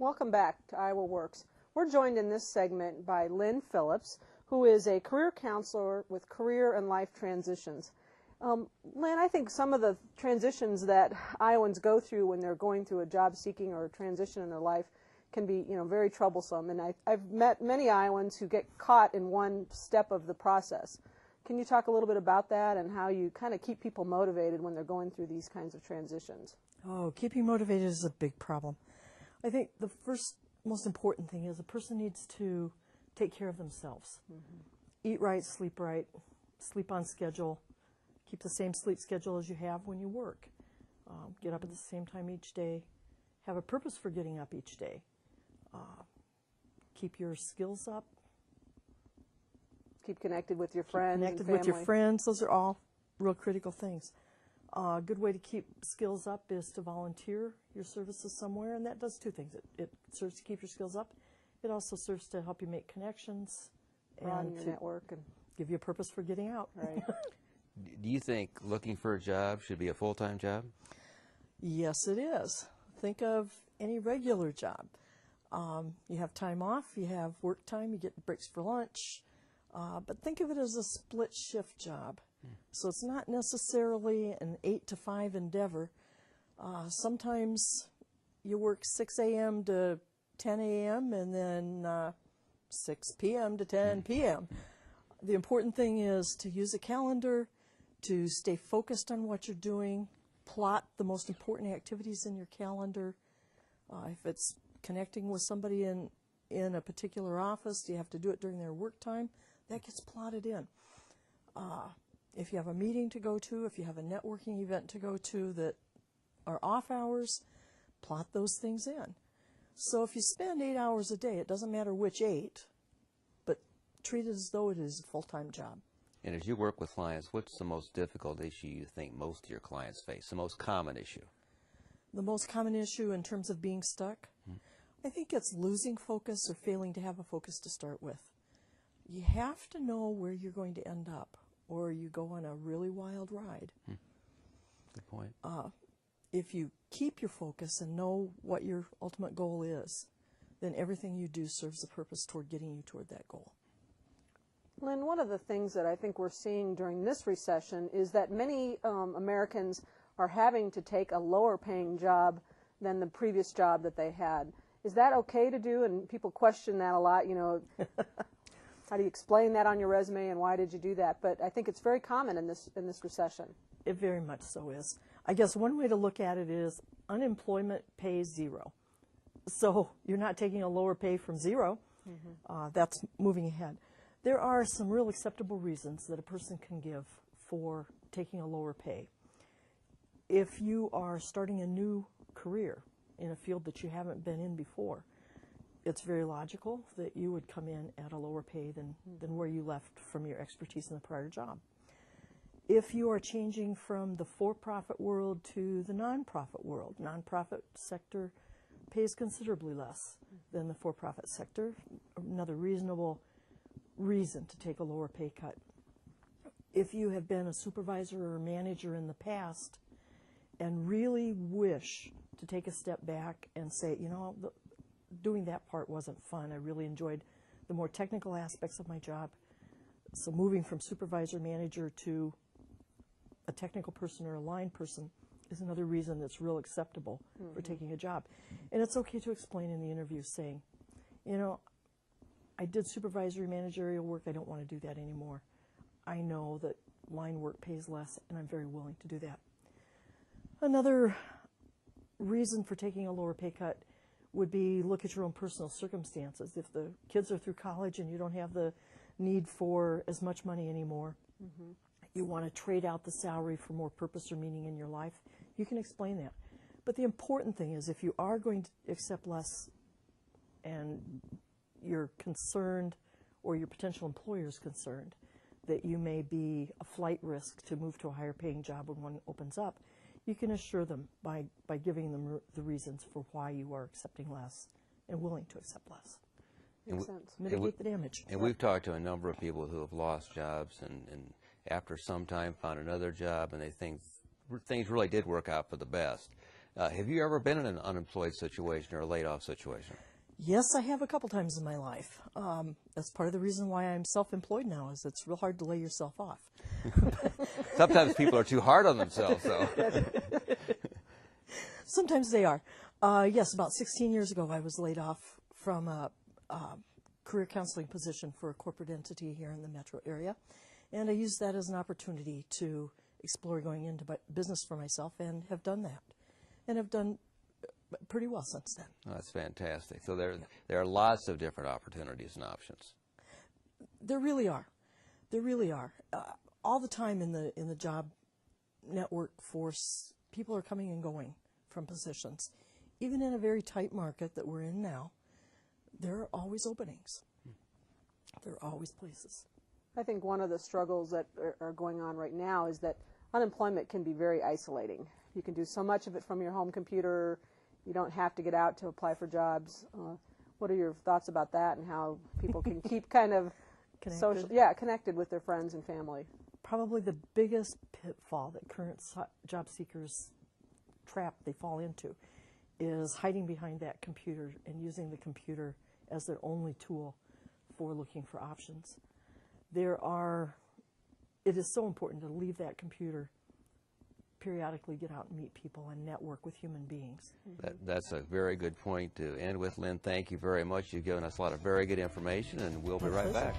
Welcome back to IowaWorks. We're joined in this segment by Lin Phillips, who is a career counselor with career and life transitions. Lin, I think some of the transitions that Iowans go through when they're going through a job seeking or a transition in their life can be, very troublesome. And I've met many Iowans who get caught in one step of the process. Can you talk a little bit about that and how you kind of keep people motivated when they're going through these kinds of transitions? Oh, keeping motivated is a big problem. I think the first most important thing is a person needs to take care of themselves. Mm-hmm. Eat right, sleep on schedule, keep the same sleep schedule as you have when you work. Get up at the same time each day, have a purpose for getting up each day. Keep your skills up. Keep connected with your friends. Connected with your friends. Those are all real critical things. A good way to keep skills up is to volunteer your services somewhere, and that does two things. It serves to keep your skills up. It also serves to help you make connections and to network and give you a purpose for getting out. Right. Do you think looking for a job should be a full-time job? Yes, it is. Think of any regular job. You have time off, you have work time, you get breaks for lunch, but think of it as a split shift job. So it's not necessarily an 8 to 5 endeavor. Sometimes you work 6 a.m. to 10 a.m. and then 6 p.m. to 10 p.m. The important thing is to use a calendar, to stay focused on what you're doing, plot the most important activities in your calendar. If it's connecting with somebody in a particular office, you have to do it during their work time, that gets plotted in. If you have a meeting to go to, if you have a networking event to go to that are off hours, plot those things in. So if you spend 8 hours a day, it doesn't matter which 8, but treat it as though it is a full-time job. And as you work with clients, what's the most difficult issue you think most of your clients face, the most common issue? The most common issue in terms of being stuck, I think it's losing focus or failing to have a focus to start with. You have to know where you're going to end up, or you go on a really wild ride. Good point. If you keep your focus and know what your ultimate goal is, then everything you do serves the purpose toward getting you toward that goal. Lin, one of the things that I think we're seeing during this recession is that many Americans are having to take a lower paying job than the previous job that they had. Is that okay to do? And people question that a lot, How do you explain that on your resume and why did you do that? But I think it's very common in this recession. It very much so is. I guess one way to look at it is unemployment pays zero. So you're not taking a lower pay from zero. That's moving ahead. There are some real acceptable reasons that a person can give for taking a lower pay. If you are starting a new career in a field that you haven't been in before, it's very logical that you would come in at a lower pay than where you left from your expertise in the prior job. If you are changing from the for-profit world to the non-profit world, non-profit sector pays considerably less than the for-profit sector, another reasonable reason to take a lower pay cut. If you have been a supervisor or manager in the past and really wish to take a step back and say, doing that part wasn't fun. I really enjoyed the more technical aspects of my job. So moving from supervisor manager to a technical person or a line person is another reason that's real acceptable for taking a job. And it's okay to explain in the interview saying, I did supervisory managerial work. I don't want to do that anymore. I know that line work pays less, and I'm very willing to do that. Another reason for taking a lower pay cut would be look at your own personal circumstances. If the kids are through college and you don't have the need for as much money anymore, you want to trade out the salary for more purpose or meaning in your life, you can explain that. But the important thing is if you are going to accept less and you're concerned or your potential employer is concerned that you may be a flight risk to move to a higher paying job when one opens up, you can assure them by giving them the reasons for why you are accepting less and willing to accept less. Makes sense. Mitigate the damage. And we've talked to a number of people who have lost jobs and after some time found another job and they think things really did work out for the best. Have you ever been in an unemployed situation or a laid-off situation? Yes, I have a couple times in my life. That's part of the reason why I'm self-employed now, is it's real hard to lay yourself off. Sometimes people are too hard on themselves, though. Sometimes they are. Yes, about 16 years ago, I was laid off from a career counseling position for a corporate entity here in the metro area. And I used that as an opportunity to explore going into business for myself, and have done that. And have done pretty well since then. Oh, that's fantastic. So there are lots of different opportunities and options. There really are. There really are. All the time in the job network force, people are coming and going from positions. Even in a very tight market that we're in now, there are always openings. There are always places. I think one of the struggles that are going on right now is that unemployment can be very isolating. You can do so much of it from your home computer. You don't have to get out to apply for jobs. What are your thoughts about that, and how people can keep kind of connected with their friends and family? Probably the biggest pitfall that current job seekers they fall into is hiding behind that computer and using the computer as their only tool for looking for options. It is so important to leave that computer, periodically get out and meet people and network with human beings. That's a very good point to end with, Lynn. Thank you very much. You've given us a lot of very good information, and we'll be right back.